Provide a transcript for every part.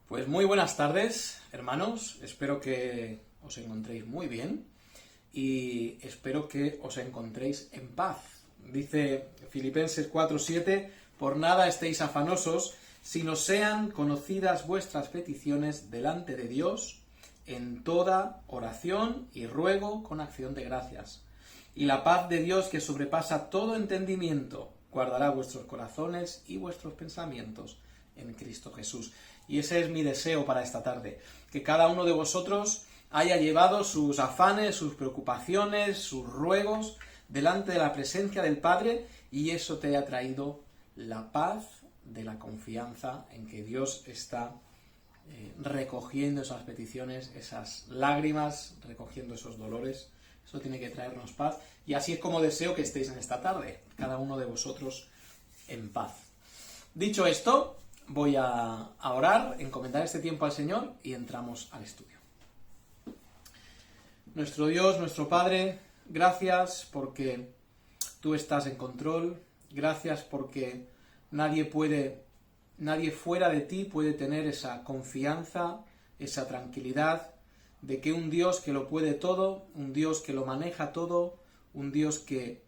Pues muy buenas tardes, hermanos. Espero que os encontréis muy bien y espero que os encontréis en paz. Dice Filipenses 4:7, por nada estéis afanosos, sino sean conocidas vuestras peticiones delante de Dios en toda oración y ruego con acción de gracias. Y la paz de Dios, que sobrepasa todo entendimiento, guardará vuestros corazones y vuestros pensamientos en Cristo Jesús. Y ese es mi deseo para esta tarde, que cada uno de vosotros haya llevado sus afanes, sus preocupaciones, sus ruegos delante de la presencia del Padre, y eso te haya traído la paz de la confianza en que Dios está recogiendo esas peticiones, esas lágrimas, recogiendo esos dolores. Eso tiene que traernos paz, y así es como deseo que estéis en esta tarde, cada uno de vosotros en paz. Dicho esto, voy a orar, encomendar este tiempo al Señor y entramos al estudio. Nuestro Dios, nuestro Padre, gracias porque tú estás en control, gracias porque nadie fuera de ti puede tener esa confianza, esa tranquilidad de que un Dios que lo puede todo, un Dios que lo maneja todo, un Dios que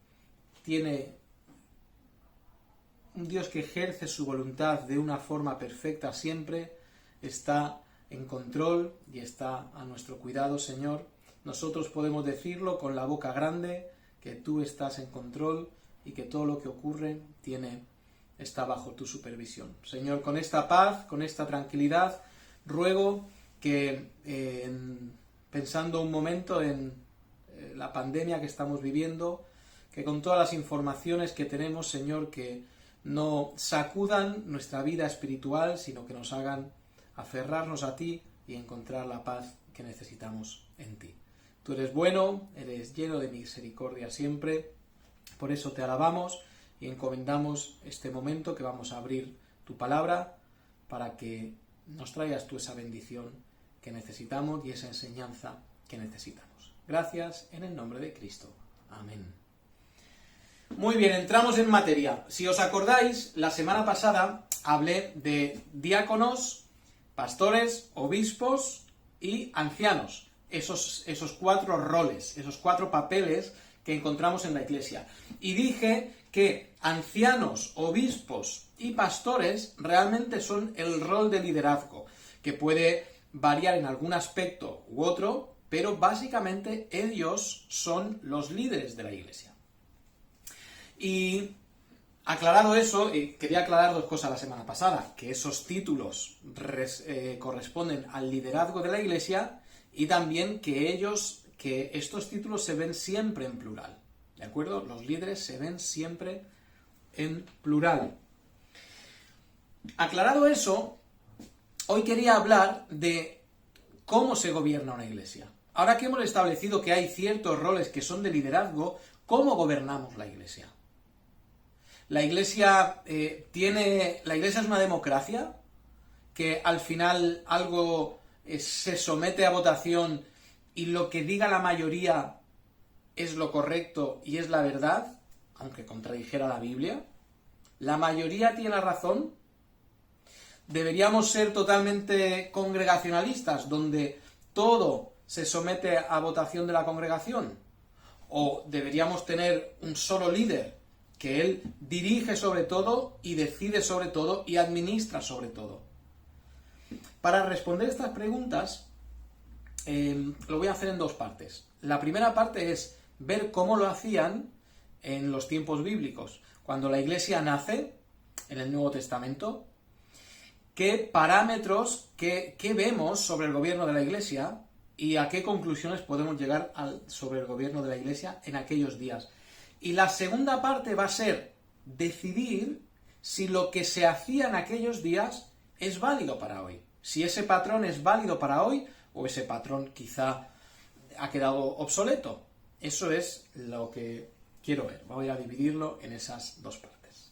ejerce su voluntad de una forma perfecta siempre, está en control y está a nuestro cuidado, Señor. Nosotros podemos decirlo con la boca grande, que tú estás en control y que todo lo que ocurre está bajo tu supervisión. Señor, con esta paz, con esta tranquilidad, ruego que, pensando un momento en la pandemia que estamos viviendo, que con todas las informaciones que tenemos, Señor, que no sacudan nuestra vida espiritual, sino que nos hagan aferrarnos a ti y encontrar la paz que necesitamos en ti. Tú eres bueno, eres lleno de misericordia siempre, por eso te alabamos y encomendamos este momento que vamos a abrir tu palabra para que nos traigas tú esa bendición que necesitamos y esa enseñanza que necesitamos. Gracias en el nombre de Cristo. Amén. Muy bien, entramos en materia. Si os acordáis, la semana pasada hablé de diáconos, pastores, obispos y ancianos. Esos cuatro roles, esos cuatro papeles que encontramos en la Iglesia. Y dije que ancianos, obispos y pastores realmente son el rol de liderazgo, que puede variar en algún aspecto u otro, pero básicamente ellos son los líderes de la Iglesia. Y aclarado eso, quería aclarar dos cosas la semana pasada, que esos títulos corresponden al liderazgo de la Iglesia y también que estos títulos se ven siempre en plural, ¿de acuerdo? Los líderes se ven siempre en plural. Aclarado eso, hoy quería hablar de cómo se gobierna una iglesia. Ahora que hemos establecido que hay ciertos roles que son de liderazgo, ¿cómo gobernamos la iglesia? La iglesia es una democracia, que al final algo se somete a votación y lo que diga la mayoría es lo correcto y es la verdad, aunque contradijera la Biblia. ¿La mayoría tiene la razón? ¿Deberíamos ser totalmente congregacionalistas, donde todo se somete a votación de la congregación? ¿O deberíamos tener un solo líder, que él dirige sobre todo y decide sobre todo y administra sobre todo? Para responder estas preguntas, lo voy a hacer en dos partes. La primera parte es ver cómo lo hacían en los tiempos bíblicos. Cuando la iglesia nace, en el Nuevo Testamento, qué parámetros, qué vemos sobre el gobierno de la iglesia y a qué conclusiones podemos llegar sobre el gobierno de la iglesia en aquellos días. Y la segunda parte va a ser decidir si lo que se hacía en aquellos días es válido para hoy. Si ese patrón es válido para hoy o ese patrón quizá ha quedado obsoleto. Eso es lo que quiero ver. Voy a dividirlo en esas dos partes.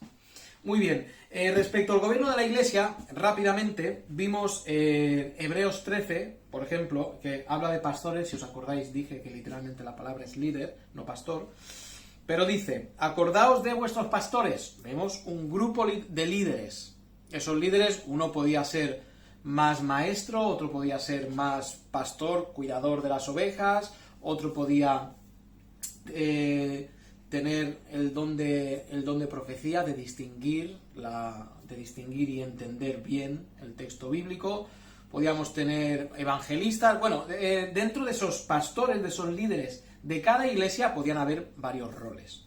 Muy bien. Respecto al gobierno de la Iglesia, rápidamente vimos Hebreos 13, por ejemplo, que habla de pastores. Si os acordáis, dije que literalmente la palabra es líder, no pastor. Pero dice, acordaos de vuestros pastores. Vemos un grupo de líderes. Esos líderes, uno podía ser más maestro, otro podía ser más pastor, cuidador de las ovejas, otro podía tener el don de profecía, de distinguir y entender bien el texto bíblico. Podíamos tener evangelistas. Bueno, dentro de esos pastores, de esos líderes de cada iglesia podían haber varios roles.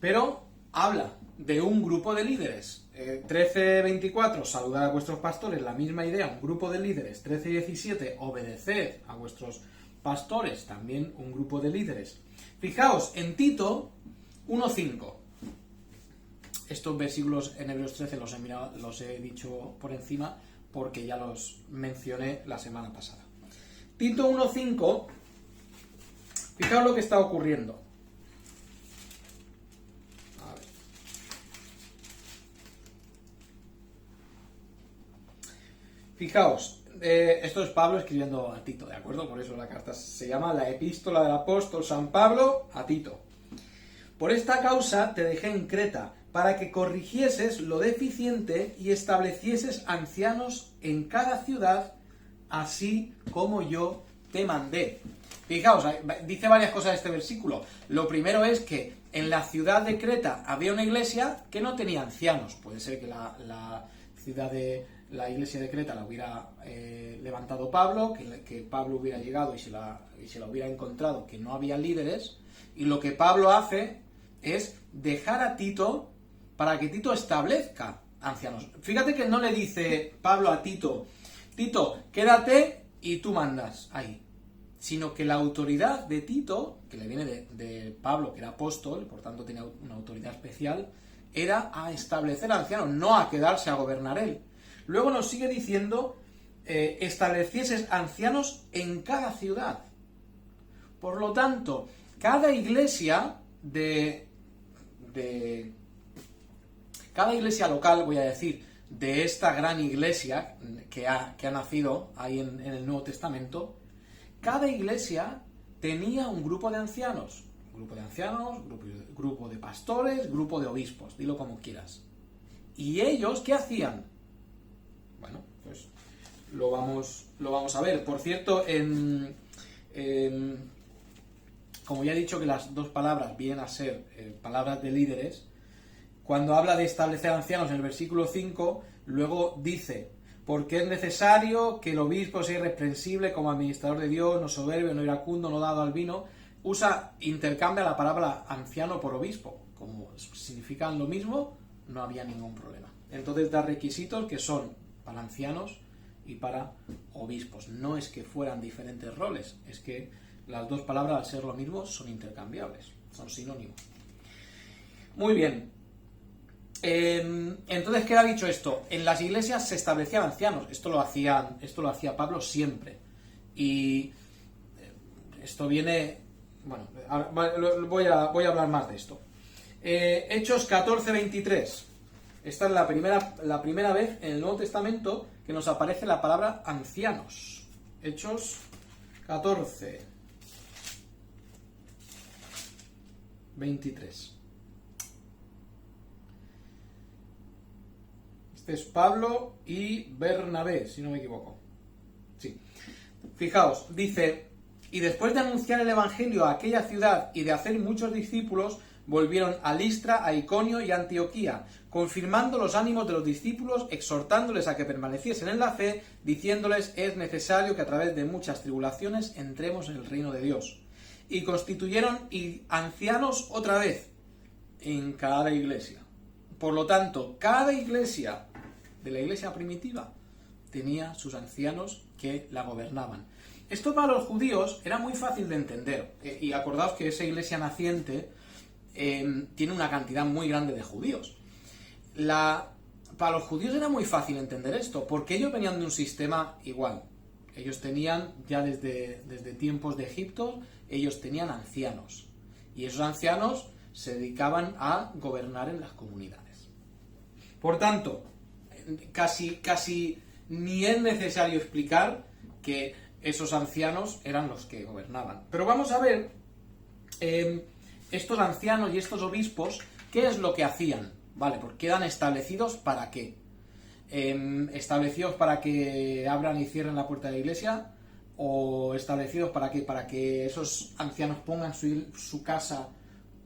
Pero habla de un grupo de líderes. 13:24, saludad a vuestros pastores, la misma idea, un grupo de líderes. 13:17, obedeced a vuestros pastores, también un grupo de líderes. Fijaos, en Tito 1:5. Estos versículos en Hebreos 13 los he dicho por encima porque ya los mencioné la semana pasada. Tito 1:5, fijaos lo que está ocurriendo. A ver. Fijaos, esto es Pablo escribiendo a Tito, ¿de acuerdo? Por eso la carta se llama la epístola del apóstol San Pablo a Tito. Por esta causa te dejé en Creta, para que corrigieses lo deficiente y establecieses ancianos en cada ciudad, así como yo te mandé. Fijaos, dice varias cosas este versículo. Lo primero es que en la ciudad de Creta había una iglesia que no tenía ancianos. Puede ser que la iglesia de Creta la hubiera levantado Pablo, que Pablo hubiera llegado y se la hubiera encontrado, que no había líderes, y lo que Pablo hace es dejar a Tito para que Tito establezca ancianos. Fíjate que no le dice Pablo a Tito, Tito, quédate y tú mandas ahí, sino que la autoridad de Tito, que le viene de Pablo, que era apóstol, por tanto tenía una autoridad especial, era a establecer ancianos, no a quedarse a gobernar él. Luego nos sigue diciendo, establecieses ancianos en cada ciudad. Por lo tanto, cada iglesia cada iglesia local, voy a decir, de esta gran iglesia que ha nacido ahí en el Nuevo Testamento, cada iglesia tenía un grupo de ancianos. Grupo de pastores, grupo de obispos, dilo como quieras. ¿Y ellos qué hacían? Bueno, pues lo vamos a ver. Por cierto, como ya he dicho que las dos palabras vienen a ser palabras de líderes, cuando habla de establecer ancianos en el versículo 5, luego dice, porque es necesario que el obispo sea irreprensible como administrador de Dios, no soberbio, no iracundo, no dado al vino. Intercambia la palabra anciano por obispo. Como significan lo mismo, no había ningún problema. Entonces da requisitos que son para ancianos y para obispos. No es que fueran diferentes roles, es que las dos palabras, al ser lo mismo, son intercambiables, son sinónimos. Muy bien. Entonces, ¿qué ha dicho esto? En las iglesias se establecían ancianos. Esto lo hacía Pablo siempre. Y esto viene... Bueno, voy a hablar más de esto. Hechos 14:23. Esta es la primera vez en el Nuevo Testamento que nos aparece la palabra ancianos. Hechos 14:23. Este es Pablo y Bernabé, si no me equivoco. Sí. Fijaos, dice, y después de anunciar el evangelio a aquella ciudad y de hacer muchos discípulos, volvieron a Listra, a Iconio y a Antioquía, confirmando los ánimos de los discípulos, exhortándoles a que permaneciesen en la fe, diciéndoles, es necesario que a través de muchas tribulaciones entremos en el reino de Dios. Y constituyeron ancianos otra vez en cada iglesia. Por lo tanto, cada iglesia de la iglesia primitiva tenía sus ancianos que la gobernaban. Esto para los judíos era muy fácil de entender. Y acordaos que esa iglesia naciente tiene una cantidad muy grande de judíos. Para los judíos era muy fácil entender esto, porque ellos venían de un sistema igual. Ellos tenían, ya desde tiempos de Egipto, ellos tenían ancianos. Y esos ancianos se dedicaban a gobernar en las comunidades. Por tanto, casi ni es necesario explicar que esos ancianos eran los que gobernaban. Pero vamos a ver estos ancianos y estos obispos, ¿qué es lo que hacían? Vale, porque quedan establecidos para qué. establecidos para que abran y cierren la puerta de la iglesia, o establecidos para que esos ancianos pongan su casa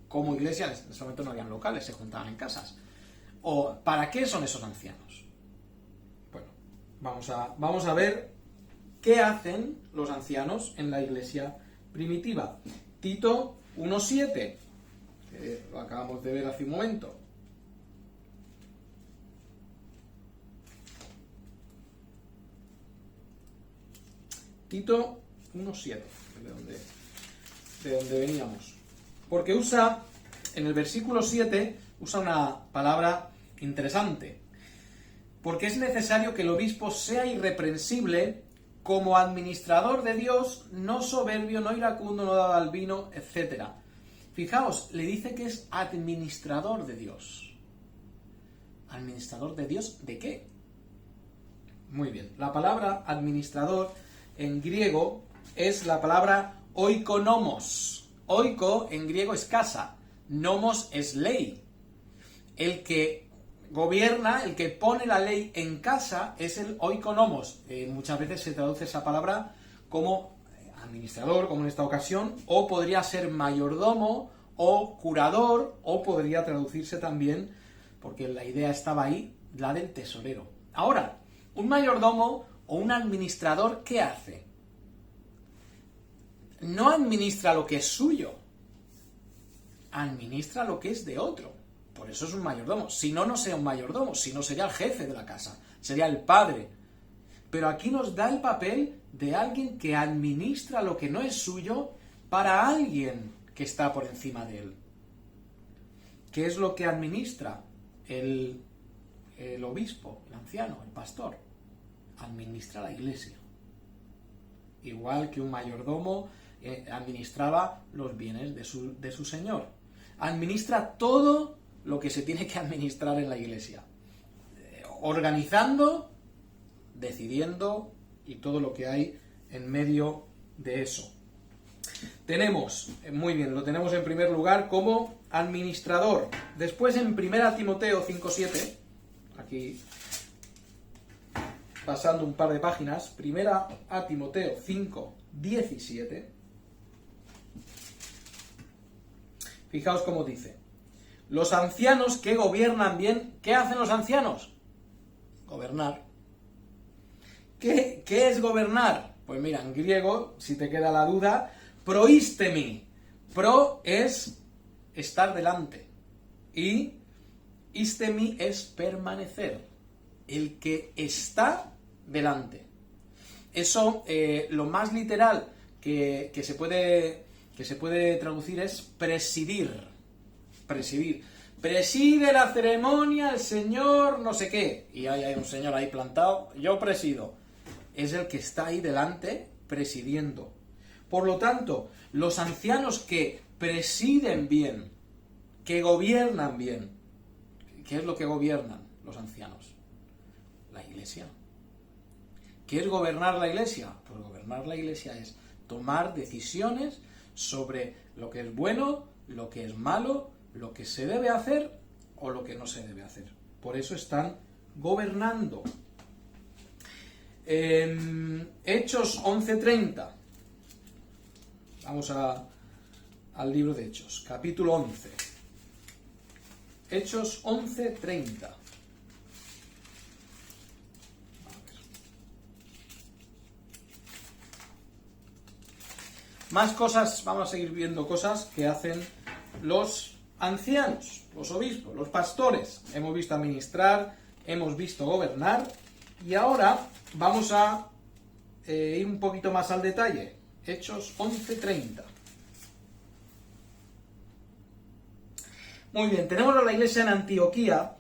como iglesia. En ese momento no habían locales, se juntaban en casas. ¿O para qué son esos ancianos? Bueno, vamos a ver qué hacen los ancianos en la iglesia primitiva. Tito 1:7, que lo acabamos de ver hace un momento. Tito 1:7, de donde veníamos. Porque en el versículo 7, usa una palabra interesante. Porque es necesario que el obispo sea irreprensible como administrador de Dios, no soberbio, no iracundo, no dado al vino, etc. Fijaos, le dice que es administrador de Dios. ¿Administrador de Dios de qué? Muy bien, la palabra administrador en griego es la palabra oikonomos. Oiko en griego es casa, nomos es ley. El que gobierna, el que pone la ley en casa es el oikonomos. Muchas veces se traduce esa palabra como administrador, como en esta ocasión, o podría ser mayordomo o curador, o podría traducirse también, porque la idea estaba ahí, la del tesorero. Ahora, un mayordomo o un administrador, ¿qué hace? No administra lo que es suyo, administra lo que es de otro. Por eso es un mayordomo. Si no, no sería un mayordomo, si no sería el jefe de la casa, sería el padre. Pero aquí nos da el papel de alguien que administra lo que no es suyo para alguien que está por encima de él. ¿Qué es lo que administra el obispo, el anciano, el pastor? Administra la iglesia. Igual que un mayordomo administraba los bienes de su señor. Administra todo lo que se tiene que administrar en la iglesia. Organizando, decidiendo y todo lo que hay en medio de eso. Tenemos, muy bien, lo tenemos en primer lugar como administrador. Después en 1 Timoteo 5:7, aquí pasando un par de páginas, 1 Timoteo 5:17, fijaos cómo dice: los ancianos que gobiernan bien, ¿qué hacen los ancianos? Gobernar. ¿Qué es gobernar? Pues mira, en griego, si te queda la duda, proistemi. Pro es estar delante y istemi es permanecer. El que está delante. Eso, lo más literal que se puede traducir es presidir. Presidir. Preside la ceremonia el señor no sé qué. Y hay un señor ahí plantado. Yo presido. Es el que está ahí delante presidiendo. Por lo tanto, los ancianos que presiden bien, que gobiernan bien, ¿qué es lo que gobiernan los ancianos? La iglesia. ¿Qué es gobernar la iglesia? Pues gobernar la iglesia es tomar decisiones sobre lo que es bueno, lo que es malo, lo que se debe hacer o lo que no se debe hacer. Por eso están gobernando. Hechos 11:30. Vamos al libro de Hechos, capítulo 11. Hechos 11:30. Más cosas, vamos a seguir viendo cosas que hacen los ancianos, los obispos, los pastores. Hemos visto administrar, hemos visto gobernar y ahora vamos a ir un poquito más al detalle. Hechos 11:30. Muy bien, tenemos a la iglesia en Antioquía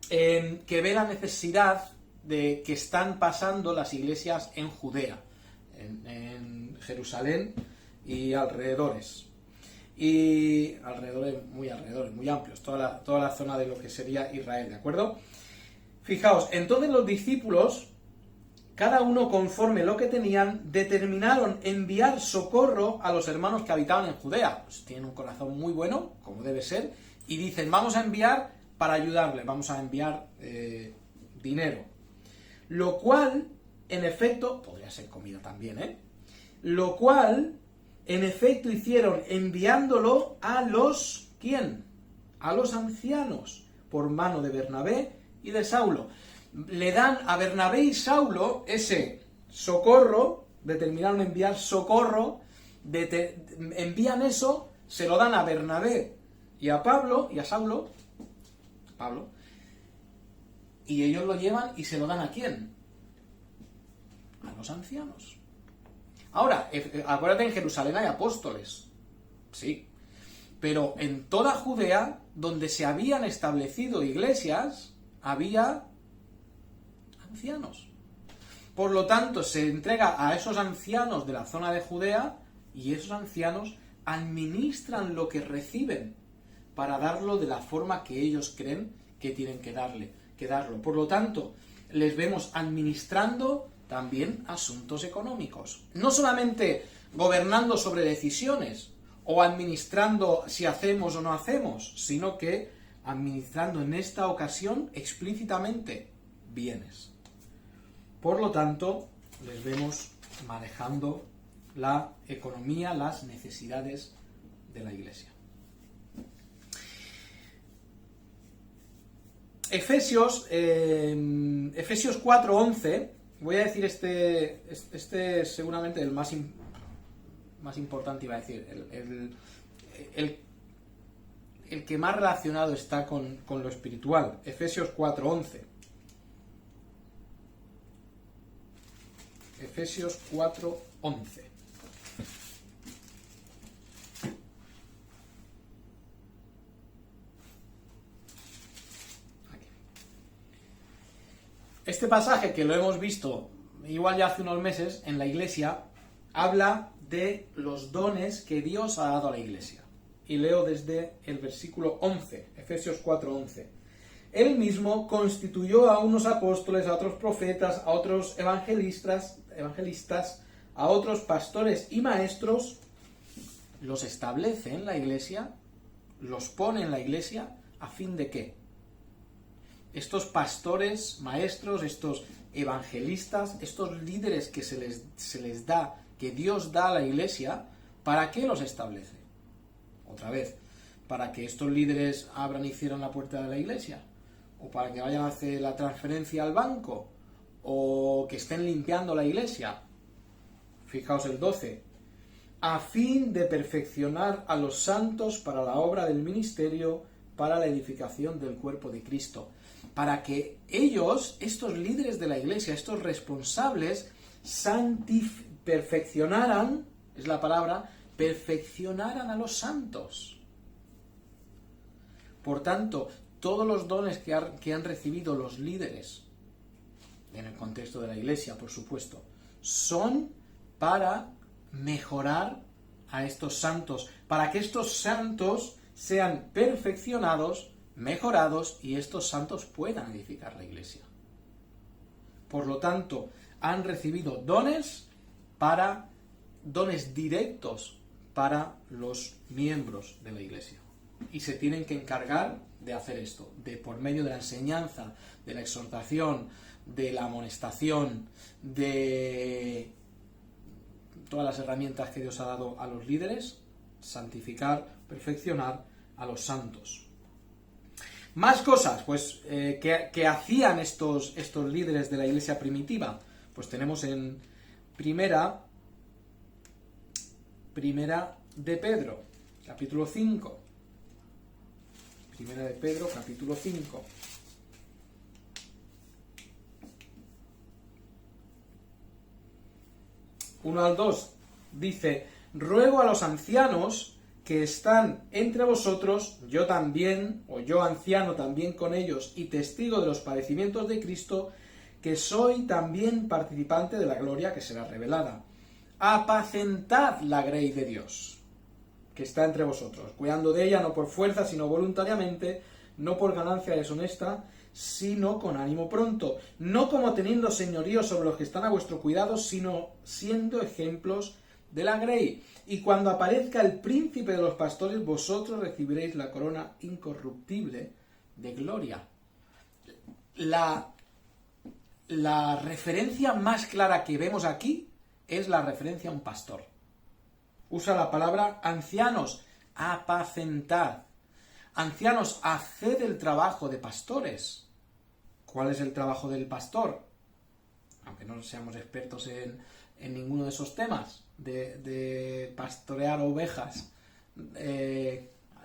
que ve la necesidad de que están pasando las iglesias en Judea, en Jerusalén y alrededores. Y muy amplios, toda la zona de lo que sería Israel, ¿de acuerdo? Fijaos, entonces los discípulos, cada uno conforme lo que tenían, determinaron enviar socorro a los hermanos que habitaban en Judea. Pues tienen un corazón muy bueno, como debe ser, y dicen, vamos a enviar para ayudarles, vamos a enviar dinero. Lo cual, en efecto, podría ser comida también, lo cual, en efecto, hicieron enviándolo a los, ¿quién? A los ancianos, por mano de Bernabé y de Saulo. Le dan a Bernabé y Saulo ese socorro, determinaron enviar socorro, envían eso, se lo dan a Bernabé y a Pablo, y a Saulo, y ellos lo llevan y se lo dan ¿a quién? A los ancianos. Ahora, acuérdate, en Jerusalén hay apóstoles, sí, pero en toda Judea, donde se habían establecido iglesias, había ancianos. Por lo tanto, se entrega a esos ancianos de la zona de Judea, y esos ancianos administran lo que reciben para darlo de la forma que ellos creen que tienen que darlo. Por lo tanto, les vemos administrando también asuntos económicos. No solamente gobernando sobre decisiones o administrando si hacemos o no hacemos, sino que administrando en esta ocasión explícitamente bienes. Por lo tanto, les vemos manejando la economía, las necesidades de la Iglesia. Efesios 4:11, voy a decir este es seguramente el más importante, iba a decir, el que más relacionado está con lo espiritual. Efesios 4:11. Efesios 4:11. Este pasaje, que lo hemos visto igual ya hace unos meses en la Iglesia, habla de los dones que Dios ha dado a la Iglesia. Y leo desde el versículo 11, Efesios 4:11. Él mismo constituyó a unos apóstoles, a otros profetas, a otros evangelistas, a otros pastores y maestros, los establece en la Iglesia, los pone en la Iglesia, ¿a fin de qué? Estos pastores, maestros, estos evangelistas, estos líderes que se les da, que Dios da a la Iglesia, ¿para qué los establece? Otra vez, ¿para que estos líderes abran y cierren la puerta de la Iglesia? ¿O para que vayan a hacer la transferencia al banco? ¿O que estén limpiando la Iglesia? Fijaos el 12. A fin de perfeccionar a los santos para la obra del ministerio, para la edificación del cuerpo de Cristo. Para que ellos, estos líderes de la Iglesia, estos responsables, perfeccionaran, es la palabra, perfeccionaran a los santos. Por tanto, todos los dones que han recibido los líderes, en el contexto de la Iglesia, por supuesto, son para mejorar a estos santos, para que estos santos sean perfeccionados, mejorados, y estos santos puedan edificar la Iglesia. Por lo tanto, han recibido dones directos para los miembros de la Iglesia. Y se tienen que encargar de hacer esto, por medio de la enseñanza, de la exhortación, de la amonestación, de todas las herramientas que Dios ha dado a los líderes, santificar, perfeccionar a los santos. Más cosas, pues, que hacían estos líderes de la Iglesia primitiva. Pues tenemos en primera de Pedro, capítulo 5. Primera de Pedro, capítulo 5. Uno al 2 dice: ruego a los ancianos que están entre vosotros, yo también, o yo anciano también con ellos, y testigo de los padecimientos de Cristo, que soy también participante de la gloria que será revelada. Apacentad la grey de Dios, que está entre vosotros, cuidando de ella no por fuerza, sino voluntariamente, no por ganancia deshonesta, sino con ánimo pronto, no como teniendo señorío sobre los que están a vuestro cuidado, sino siendo ejemplos de la grey. Y cuando aparezca el príncipe de los pastores, vosotros recibiréis la corona incorruptible de gloria. la referencia más clara que vemos aquí es la referencia a un pastor. Usa la palabra ancianos, apacentad. Ancianos, haced el trabajo de pastores. ¿Cuál es el trabajo del pastor? Aunque no seamos expertos en ninguno de esos temas, de pastorear ovejas,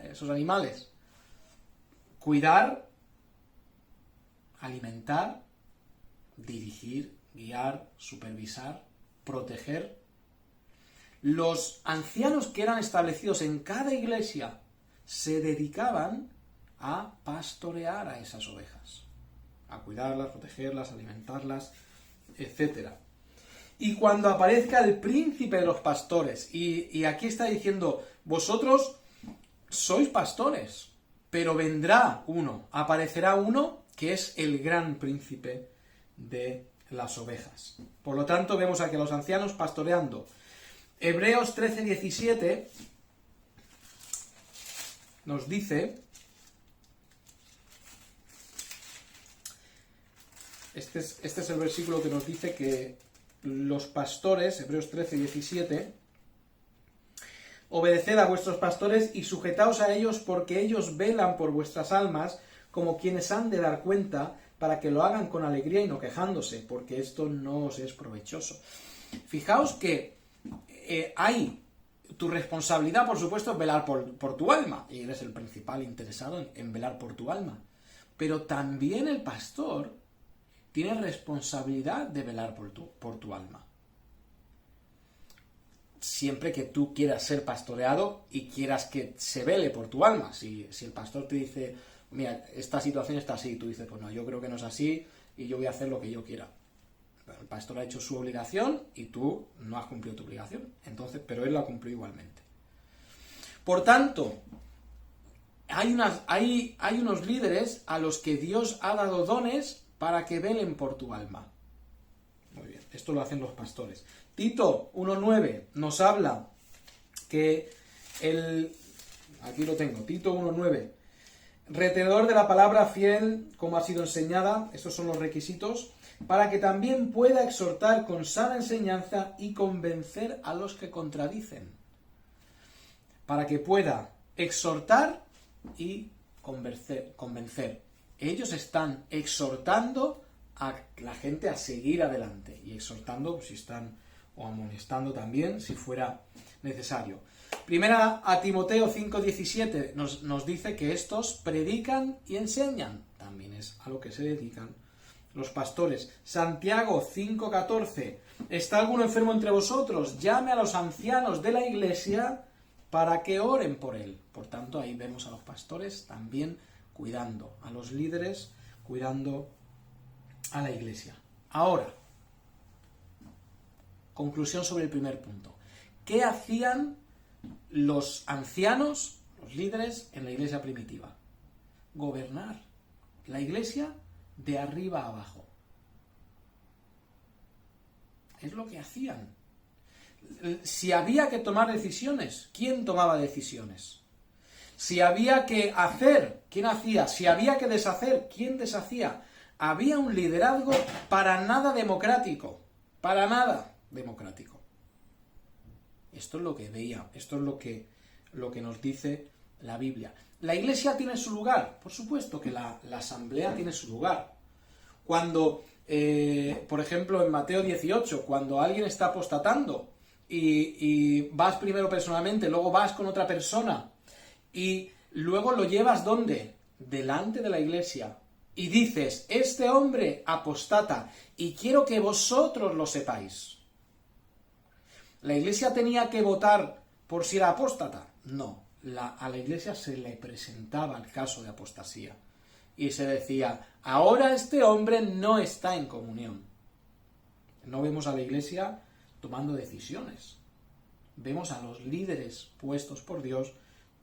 esos animales. Cuidar, alimentar, dirigir, guiar, supervisar, proteger. Los ancianos que eran establecidos en cada iglesia se dedicaban a pastorear a esas ovejas, a cuidarlas, protegerlas, alimentarlas, etc. Y cuando aparezca el príncipe de los pastores, y aquí está diciendo, vosotros sois pastores, pero vendrá uno, aparecerá uno que es el gran príncipe de las ovejas. Por lo tanto, vemos aquí a los ancianos pastoreando. Hebreos 13:17 nos dice, este es el versículo que nos dice que los pastores, Hebreos 13:17, obedeced a vuestros pastores y sujetaos a ellos porque ellos velan por vuestras almas como quienes han de dar cuenta para que lo hagan con alegría y no quejándose, porque esto no os es provechoso. Fijaos que tu responsabilidad, por supuesto, es velar por tu alma, y eres el principal interesado en velar por tu alma. Pero también el pastor tiene responsabilidad de velar por tu alma. Siempre que tú quieras ser pastoreado y quieras que se vele por tu alma. Si el pastor te dice, mira, esta situación está así, tú dices, pues no, yo creo que no es así y yo voy a hacer lo que yo quiera. Pero el pastor ha hecho su obligación y tú no has cumplido tu obligación. Entonces, pero él la cumplió igualmente. Por tanto, hay unos líderes a los que Dios ha dado dones para que velen por tu alma. Muy bien, esto lo hacen los pastores. Tito 1.9 nos habla que aquí lo tengo, Tito 1.9, retenedor de la palabra fiel como ha sido enseñada, estos son los requisitos, para que también pueda exhortar con sana enseñanza y convencer a los que contradicen. Para que pueda exhortar y convencer. Ellos están exhortando a la gente a seguir adelante y exhortando si están, o amonestando también si fuera necesario. Primera a Timoteo 5:17 nos dice que estos predican y enseñan. También es a lo que se dedican los pastores. Santiago 5:14, ¿está alguno enfermo entre vosotros? Llame a los ancianos de la iglesia para que oren por él. Por tanto, ahí vemos a los pastores también cuidando, a los líderes cuidando a la iglesia. Ahora, conclusión sobre el primer punto. ¿Qué hacían los ancianos, los líderes, en la iglesia primitiva? Gobernar la iglesia de arriba a abajo. Es lo que hacían. Si había que tomar decisiones, ¿quién tomaba decisiones? Si había que hacer, ¿quién hacía? Si había que deshacer, ¿quién deshacía? Había un liderazgo para nada democrático. Para nada democrático. Esto es lo que veía, esto es lo que nos dice la Biblia. ¿La iglesia tiene su lugar? Por supuesto que la asamblea tiene su lugar. Cuando, por ejemplo, en Mateo 18, cuando alguien está apostatando y vas primero personalmente, luego vas con otra persona y luego lo llevas ¿dónde? Delante de la iglesia y dices, este hombre apostata y quiero que vosotros lo sepáis. ¿La iglesia tenía que votar por si era apóstata? No. A la iglesia se le presentaba el caso de apostasía. Y se decía, ahora este hombre no está en comunión. No vemos a la iglesia tomando decisiones. Vemos a los líderes puestos por Dios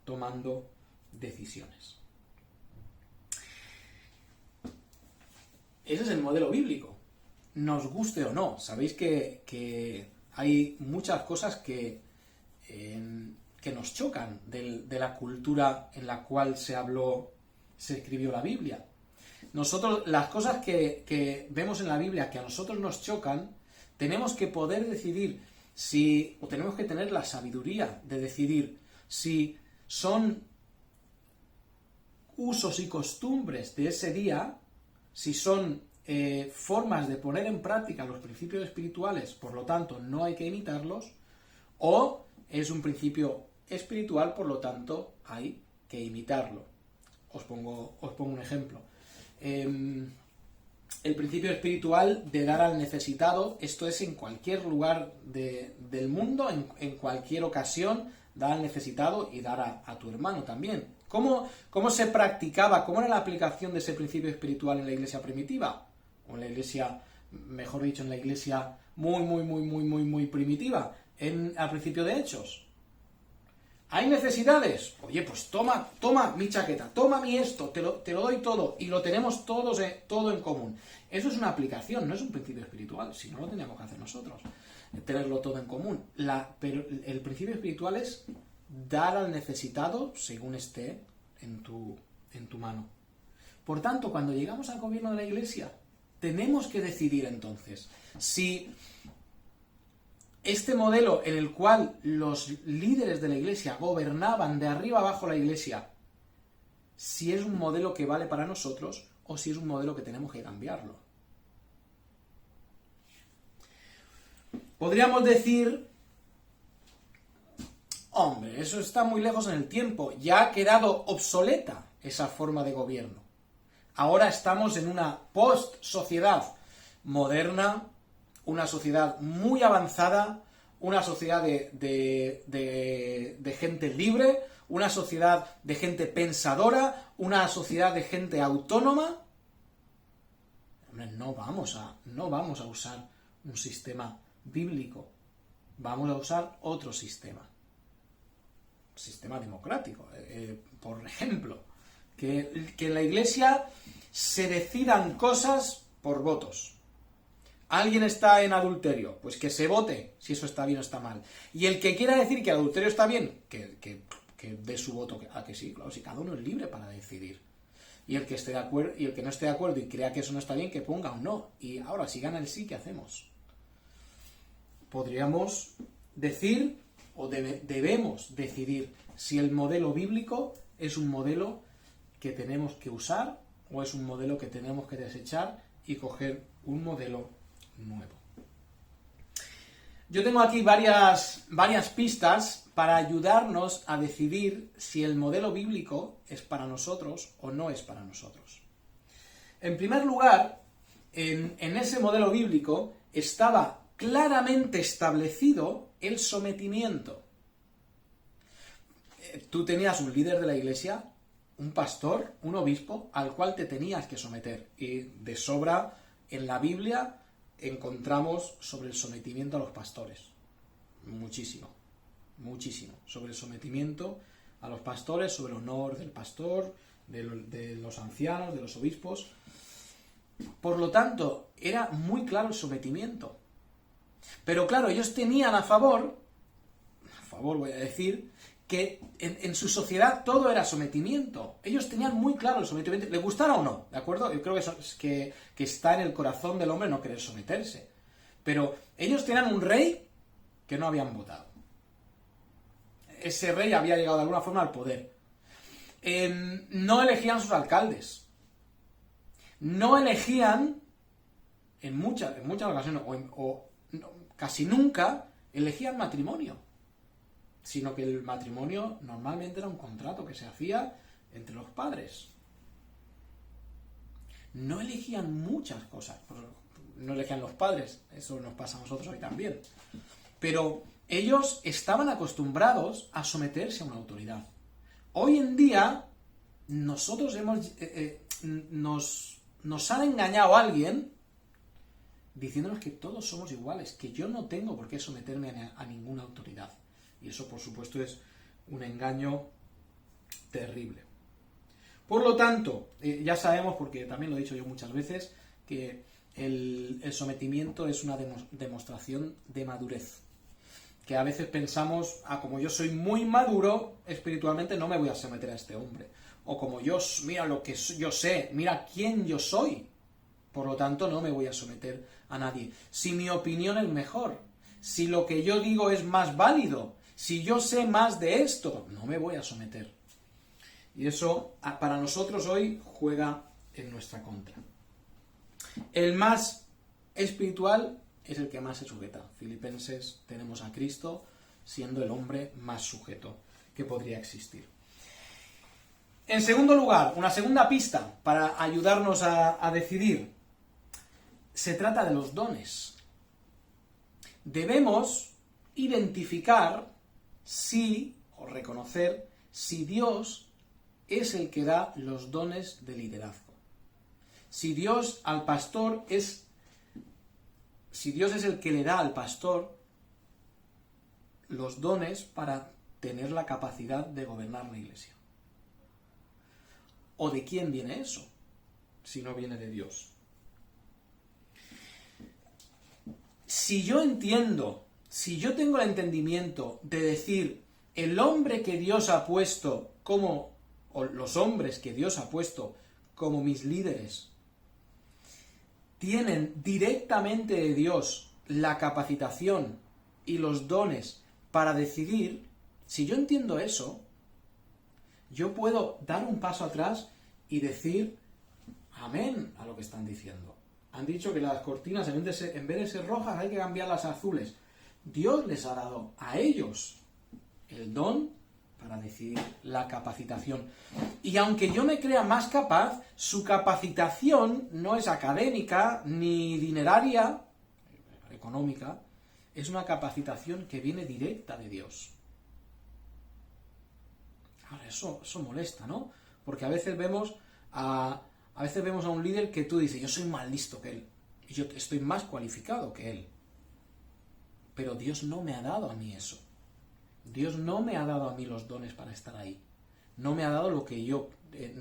tomando decisiones. Ese es el modelo bíblico. Nos guste o no. Sabéis que hay muchas cosas que nos chocan de la cultura en la cual se escribió la Biblia. nosotros, las cosas que vemos en la Biblia que a nosotros nos chocan, tenemos que poder decidir si, o tenemos que tener la sabiduría de decidir si son usos y costumbres de ese día, si son formas de poner en práctica los principios espirituales, por lo tanto no hay que imitarlos, o es un principio espiritual, por lo tanto hay que imitarlo. Os pongo un ejemplo. El principio espiritual de dar al necesitado, esto es en cualquier lugar del mundo, en cualquier ocasión, dar al necesitado y dar a tu hermano también. ¿Cómo se practicaba? ¿Cómo era la aplicación de ese principio espiritual en la iglesia primitiva? O en la iglesia, mejor dicho, en la iglesia muy primitiva, al principio de Hechos. ¿Hay necesidades? Oye, pues toma mi chaqueta, toma mi esto, te lo doy todo, y lo tenemos todos todo en común. Eso es una aplicación, no es un principio espiritual, si no lo teníamos que hacer nosotros, tenerlo todo en común. Pero el principio espiritual es dar al necesitado según esté en tu mano. Por tanto, cuando llegamos al gobierno de la Iglesia, tenemos que decidir entonces si este modelo en el cual los líderes de la Iglesia gobernaban de arriba abajo la Iglesia, si es un modelo que vale para nosotros o si es un modelo que tenemos que cambiarlo. Podríamos decir, hombre, eso está muy lejos en el tiempo, ya ha quedado obsoleta esa forma de gobierno. Ahora estamos en una post-sociedad moderna, una sociedad muy avanzada, una sociedad de gente libre, una sociedad de gente pensadora, una sociedad de gente autónoma. Hombre, no vamos a usar un sistema bíblico, vamos a usar otro sistema democrático. Por ejemplo, que en la Iglesia se decidan cosas por votos. ¿Alguien está en adulterio? Pues que se vote si eso está bien o está mal. Y el que quiera decir que el adulterio está bien, que dé su voto a que sí, claro, si cada uno es libre para decidir. Y el que esté de acuerdo, y el que no esté de acuerdo y crea que eso no está bien, que ponga un no. Y ahora, si gana el sí, ¿qué hacemos? Podríamos decir, o debemos decidir, si el modelo bíblico es un modelo que tenemos que usar o es un modelo que tenemos que desechar y coger un modelo nuevo. Yo tengo aquí varias pistas para ayudarnos a decidir si el modelo bíblico es para nosotros o no es para nosotros. En primer lugar, en ese modelo bíblico estaba claramente establecido el sometimiento. Tú tenías un líder de la iglesia, un pastor, un obispo, al cual te tenías que someter. Y de sobra en la Biblia encontramos sobre el sometimiento a los pastores. Muchísimo sobre el sometimiento a los pastores, sobre el honor del pastor, de los ancianos, de los obispos. Por lo tanto, era muy claro el sometimiento. Pero claro, ellos tenían a favor voy a decir, que en su sociedad todo era sometimiento. Ellos tenían muy claro el sometimiento, le gustara o no, ¿de acuerdo? Yo creo que está en el corazón del hombre no querer someterse. Pero ellos tenían un rey que no habían votado. Ese rey había llegado de alguna forma al poder. No elegían sus alcaldes. No elegían, en muchas ocasiones, casi nunca, elegían matrimonio. Sino que el matrimonio normalmente era un contrato que se hacía entre los padres. No elegían muchas cosas. No elegían los padres, eso nos pasa a nosotros hoy también. Pero ellos estaban acostumbrados a someterse a una autoridad. Hoy en día, nosotros nos han engañado a alguien diciéndonos que todos somos iguales, que yo no tengo por qué someterme a ninguna autoridad. Y eso, por supuesto, es un engaño terrible. Por lo tanto, ya sabemos, porque también lo he dicho yo muchas veces, que el sometimiento es una demostración de madurez. Que a veces pensamos, como yo soy muy maduro espiritualmente, no me voy a someter a este hombre. o como yo, mira lo que yo sé, mira quién yo soy. Por lo tanto, no me voy a someter a nadie. Si mi opinión es mejor, si lo que yo digo es más válido, si yo sé más de esto, no me voy a someter. Y eso para nosotros hoy juega en nuestra contra. El más espiritual es el que más se sujeta. Filipenses, tenemos a Cristo siendo el hombre más sujeto que podría existir. En segundo lugar, una segunda pista para ayudarnos a decidir. Se trata de los dones. Debemos identificar o reconocer si Dios es el que da los dones de liderazgo. Si Dios es el que le da al pastor los dones para tener la capacidad de gobernar la iglesia. ¿O de quién viene eso? Si no viene de Dios. Si yo tengo el entendimiento de decir el hombre que Dios ha puesto o los hombres que Dios ha puesto como mis líderes, tienen directamente de Dios la capacitación y los dones para decidir, si yo entiendo eso, yo puedo dar un paso atrás y decir amén a lo que están diciendo. Han dicho que las cortinas, en vez de ser rojas, hay que cambiarlas a azules. Dios les ha dado a ellos el don para decidir la capacitación. Y aunque yo me crea más capaz, su capacitación no es académica ni dineraria, económica, es una capacitación que viene directa de Dios. Ahora, eso molesta, ¿no? Porque a veces vemos a un líder que tú dices, yo soy más listo que él, y yo estoy más cualificado que él. Pero Dios no me ha dado a mí eso. Dios no me ha dado a mí los dones para estar ahí. No me ha dado lo que yo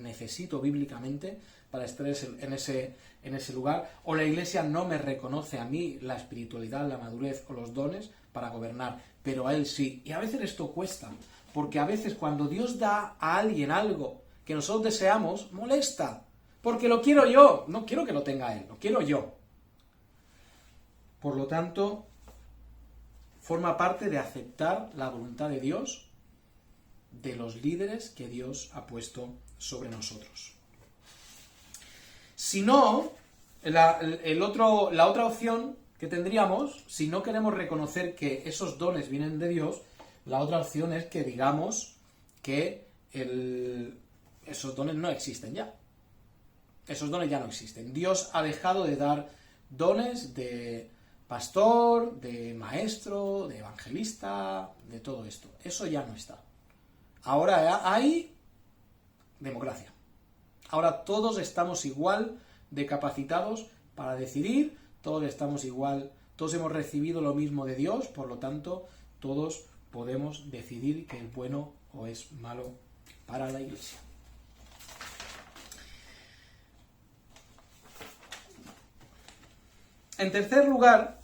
necesito bíblicamente para estar en ese lugar. O la iglesia no me reconoce a mí la espiritualidad, la madurez o los dones para gobernar. Pero a Él sí. Y a veces esto cuesta. Porque a veces cuando Dios da a alguien algo que nosotros deseamos, molesta. Porque lo quiero yo. No quiero que lo tenga Él. Lo quiero yo. Por lo tanto, forma parte de aceptar la voluntad de Dios, de los líderes que Dios ha puesto sobre nosotros. Si no, la otra opción que tendríamos, si no queremos reconocer que esos dones vienen de Dios, la otra opción es que digamos que esos dones no existen ya. Esos dones ya no existen. Dios ha dejado de dar dones de pastor, de maestro, de evangelista, de todo esto. Eso ya no está. Ahora hay democracia. Ahora todos estamos igual de capacitados para decidir, todos estamos igual, todos hemos recibido lo mismo de Dios, por lo tanto, todos podemos decidir qué es bueno o es malo para la iglesia. En tercer lugar,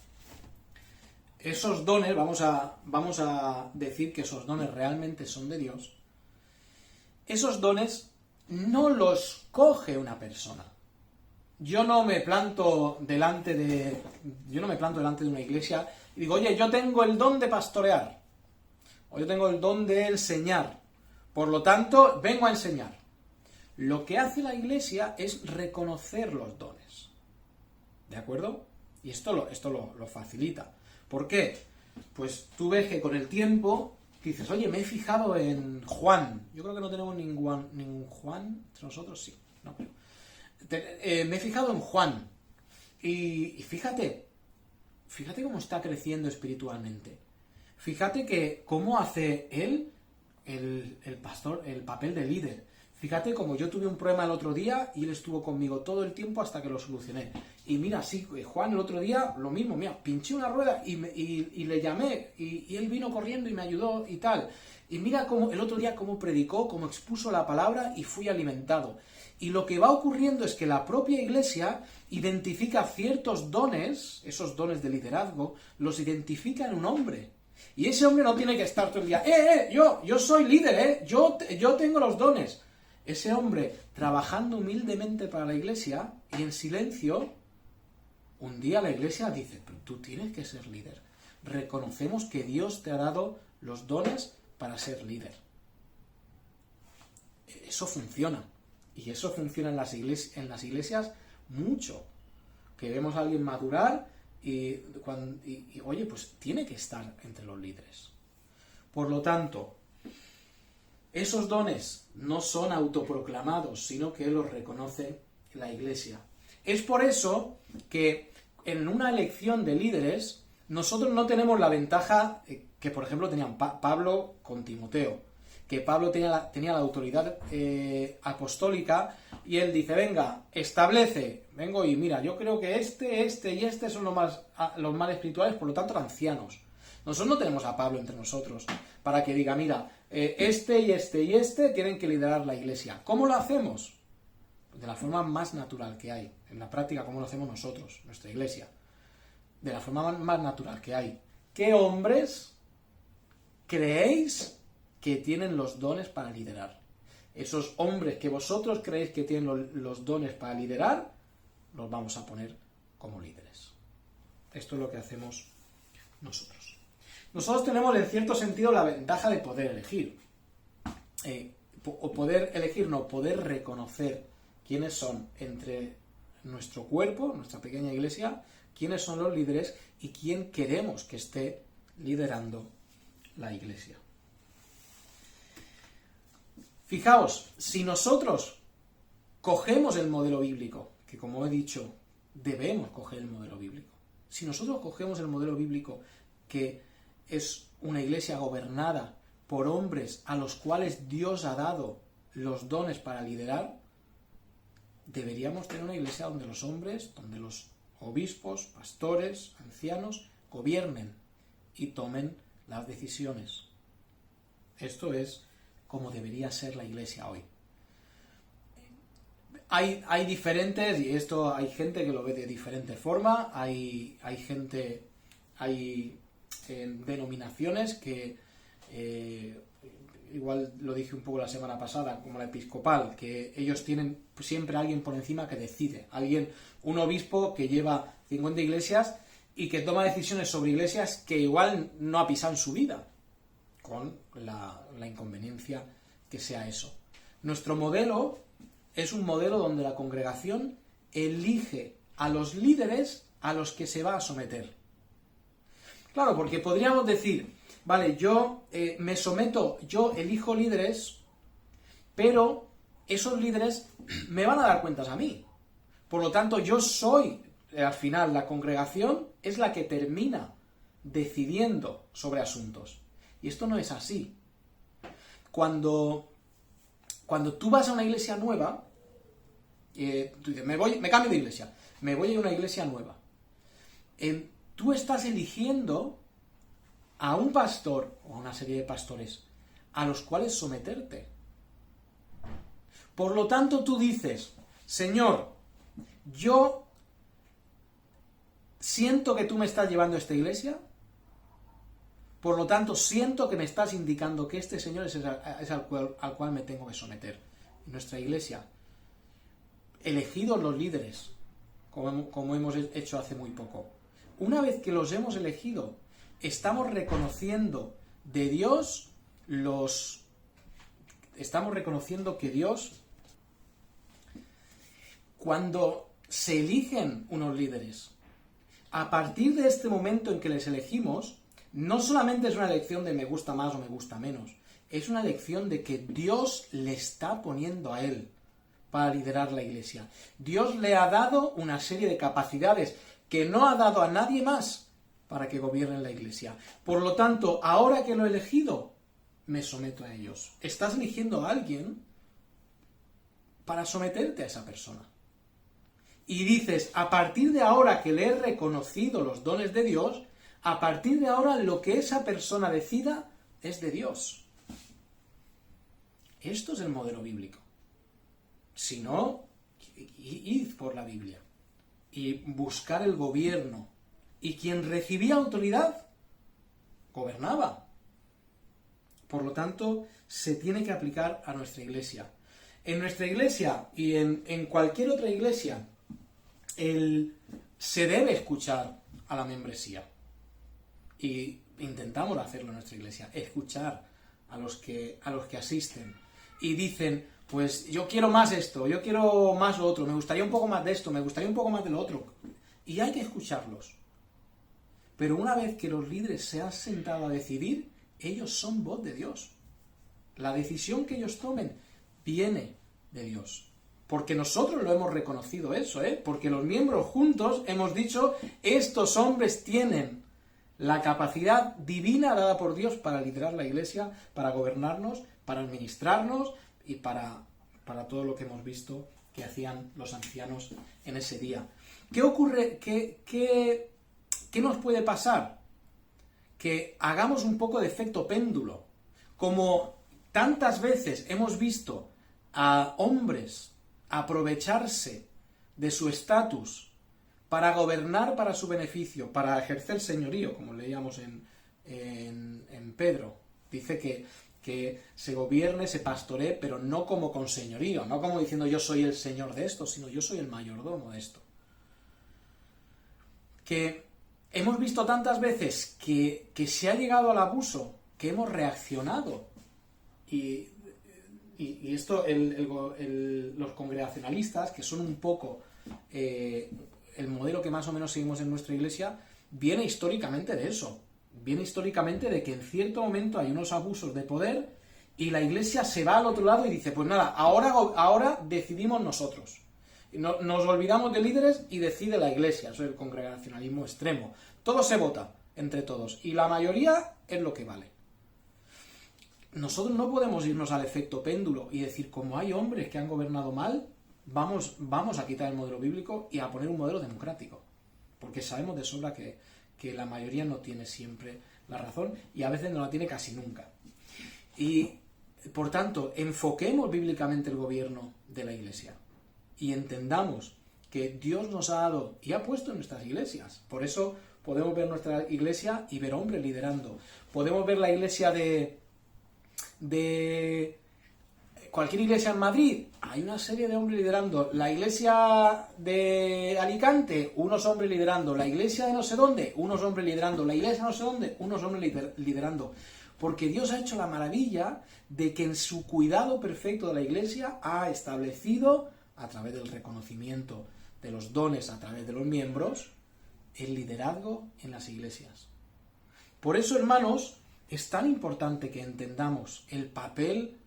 esos dones, vamos a decir que esos dones realmente son de Dios. Esos dones no los coge una persona. Yo no me planto delante de una iglesia y digo, oye, yo tengo el don de pastorear, o yo tengo el don de enseñar, por lo tanto, vengo a enseñar. Lo que hace la iglesia es reconocer los dones. ¿De acuerdo? Y esto lo facilita. ¿Por qué? Pues tú ves que con el tiempo dices, oye, me he fijado en Juan. Yo creo que no tenemos ningún Juan entre nosotros, sí. No, pero, me he fijado en Juan. Y fíjate cómo está creciendo espiritualmente. Fíjate que cómo hace él, el pastor, el papel de líder. Fíjate como yo tuve un problema el otro día y él estuvo conmigo todo el tiempo hasta que lo solucioné. Y mira, sí, Juan el otro día, lo mismo, mira, pinché una rueda y le llamé y él vino corriendo y me ayudó y tal. Y mira cómo el otro día cómo predicó, cómo expuso la palabra y fui alimentado. Y lo que va ocurriendo es que la propia iglesia identifica ciertos dones, esos dones de liderazgo, los identifica en un hombre. Y ese hombre no tiene que estar todo el día, yo soy líder, yo tengo los dones. ese hombre trabajando humildemente para la iglesia y en silencio, un día la iglesia dice, pero tú tienes que ser líder. Reconocemos que Dios te ha dado los dones para ser líder. Eso funciona. Y eso funciona en las iglesias mucho. Que vemos a alguien madurar y oye, pues tiene que estar entre los líderes. Por lo tanto, esos dones no son autoproclamados, sino que los reconoce la iglesia. Es por eso que en una elección de líderes, nosotros no tenemos la ventaja que, por ejemplo, tenían Pablo con Timoteo, que Pablo tenía la autoridad apostólica, y él dice, venga, vengo y mira, yo creo que este y este son los más espirituales, por lo tanto, ancianos. Nosotros no tenemos a Pablo entre nosotros para que diga, mira, este y este y este tienen que liderar la iglesia. ¿Cómo lo hacemos? De la forma más natural que hay. En la práctica, ¿cómo lo hacemos nosotros, nuestra iglesia? De la forma más natural que hay. ¿Qué hombres creéis que tienen los dones para liderar? Esos hombres que vosotros creéis que tienen los dones para liderar, los vamos a poner como líderes. Esto es lo que hacemos nosotros. Nosotros tenemos, en cierto sentido, la ventaja de poder elegir. Poder reconocer quiénes son entre nuestro cuerpo, nuestra pequeña iglesia, quiénes son los líderes y quién queremos que esté liderando la iglesia. Fijaos, si nosotros cogemos el modelo bíblico, que como he dicho, debemos coger el modelo bíblico. Si nosotros cogemos el modelo bíblico, que es una iglesia gobernada por hombres a los cuales Dios ha dado los dones para liderar, deberíamos tener una iglesia donde los hombres, donde los obispos, pastores, ancianos, gobiernen y tomen las decisiones. Esto es como debería ser la iglesia hoy. Hay diferentes, y esto hay gente que lo ve de diferente forma, hay denominaciones que, igual lo dije un poco la semana pasada, como la episcopal, que ellos tienen siempre a alguien por encima que decide, un obispo que lleva 50 iglesias y que toma decisiones sobre iglesias que igual no ha pisado en su vida, con la inconveniencia que sea eso. Nuestro modelo es un modelo donde la congregación elige a los líderes a los que se va a someter. Claro, porque podríamos decir, vale, yo me someto, yo elijo líderes, pero esos líderes me van a dar cuentas a mí. Por lo tanto, yo soy, al final, la congregación es la que termina decidiendo sobre asuntos. Y esto no es así. Cuando tú vas a una iglesia nueva, tú dices, me cambio de iglesia, me voy a una iglesia nueva. Tú estás eligiendo a un pastor o a una serie de pastores a los cuales someterte. Por lo tanto, tú dices, Señor, yo siento que tú me estás llevando a esta iglesia, por lo tanto, siento que me estás indicando que este Señor es al cual me tengo que someter. En nuestra iglesia, elegidos los líderes, como hemos hecho hace muy poco, una vez que los hemos elegido, estamos reconociendo de Dios estamos reconociendo que Dios, cuando se eligen unos líderes, a partir de este momento en que les elegimos, no solamente es una elección de me gusta más o me gusta menos, es una elección de que Dios le está poniendo a él para liderar la iglesia. Dios le ha dado una serie de capacidades que no ha dado a nadie más para que gobierne la iglesia. Por lo tanto, ahora que lo he elegido, me someto a ellos. Estás eligiendo a alguien para someterte a esa persona. Y dices, a partir de ahora que le he reconocido los dones de Dios, a partir de ahora lo que esa persona decida es de Dios. Esto es el modelo bíblico. Si no, id por la Biblia y buscar el gobierno. Y quien recibía autoridad, gobernaba. Por lo tanto, se tiene que aplicar a nuestra iglesia. En nuestra iglesia y en cualquier otra iglesia, se debe escuchar a la membresía. Y intentamos hacerlo en nuestra iglesia, escuchar a los que asisten. Y dicen, pues yo quiero más esto, yo quiero más lo otro, me gustaría un poco más de esto, me gustaría un poco más de lo otro. Y hay que escucharlos. Pero una vez que los líderes se han sentado a decidir, ellos son voz de Dios. La decisión que ellos tomen viene de Dios. Porque nosotros lo hemos reconocido eso, porque los miembros juntos hemos dicho, estos hombres tienen la capacidad divina dada por Dios para liderar la iglesia, para gobernarnos, para administrarnos y para todo lo que hemos visto que hacían los ancianos en ese día. ¿Qué ocurre? ¿Qué nos puede pasar? Que hagamos un poco de efecto péndulo. Como tantas veces hemos visto a hombres aprovecharse de su estatus para gobernar para su beneficio, para ejercer señorío, como leíamos en Pedro. Dice que se gobierne, se pastoree, pero no como con señorío, no como diciendo yo soy el señor de esto, sino yo soy el mayordomo de esto. Que hemos visto tantas veces que se ha llegado al abuso, que hemos reaccionado. Y esto, los congregacionalistas, que son un poco el modelo que más o menos seguimos en nuestra iglesia, viene históricamente de eso. Viene históricamente de que en cierto momento hay unos abusos de poder y la iglesia se va al otro lado y dice, pues nada, ahora decidimos nosotros. Nos olvidamos de líderes y decide la iglesia. Eso es el congregacionalismo extremo. Todo se vota entre todos y la mayoría es lo que vale. Nosotros no podemos irnos al efecto péndulo y decir, como hay hombres que han gobernado mal, vamos a quitar el modelo bíblico y a poner un modelo democrático. Porque sabemos de sobra que la mayoría no tiene siempre la razón y a veces no la tiene casi nunca. Y, por tanto, enfoquemos bíblicamente el gobierno de la iglesia y entendamos que Dios nos ha dado y ha puesto en nuestras iglesias. Por eso podemos ver nuestra iglesia y ver hombres liderando. Podemos ver la iglesia de cualquier iglesia en Madrid, hay una serie de hombres liderando. La iglesia de Alicante, unos hombres liderando. La iglesia de no sé dónde, unos hombres liderando. La iglesia de no sé dónde, unos hombres liderando. Porque Dios ha hecho la maravilla de que en su cuidado perfecto de la iglesia ha establecido, a través del reconocimiento de los dones, a través de los miembros, el liderazgo en las iglesias. Por eso, hermanos, es tan importante que entendamos el papel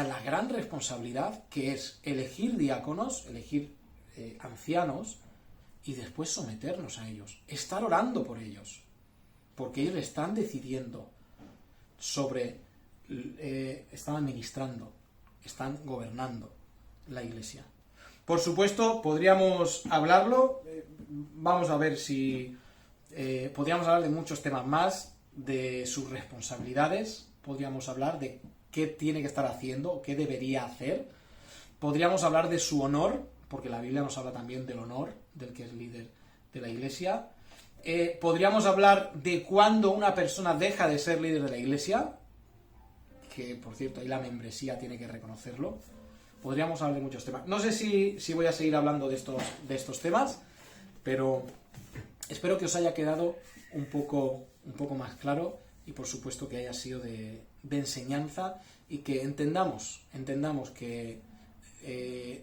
la gran responsabilidad que es elegir diáconos, elegir ancianos y después someternos a ellos, estar orando por ellos, porque ellos están decidiendo están administrando, están gobernando la iglesia. Por supuesto, podríamos hablarlo, vamos a ver si podríamos hablar de muchos temas más, de sus responsabilidades, podríamos hablar de qué tiene que estar haciendo o qué debería hacer. Podríamos hablar de su honor, porque la Biblia nos habla también del honor del que es líder de la iglesia. Podríamos hablar de cuándo una persona deja de ser líder de la iglesia, que por cierto ahí la membresía tiene que reconocerlo. Podríamos hablar de muchos temas. No sé si voy a seguir hablando de estos temas, pero espero que os haya quedado un poco más claro y por supuesto que haya sido de enseñanza y que entendamos que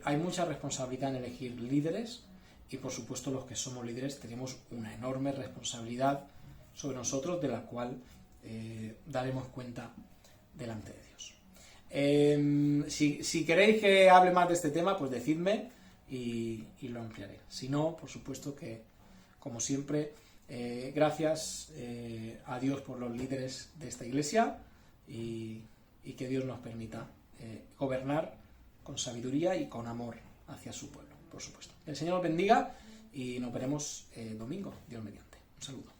hay mucha responsabilidad en elegir líderes y por supuesto los que somos líderes tenemos una enorme responsabilidad sobre nosotros de la cual daremos cuenta delante de Dios. Si queréis que hable más de este tema, pues decidme y lo ampliaré. Si no, por supuesto que, como siempre, gracias a Dios por los líderes de esta iglesia y que Dios nos permita gobernar con sabiduría y con amor hacia su pueblo, por supuesto. El Señor os bendiga y nos veremos domingo, Dios mediante. Un saludo.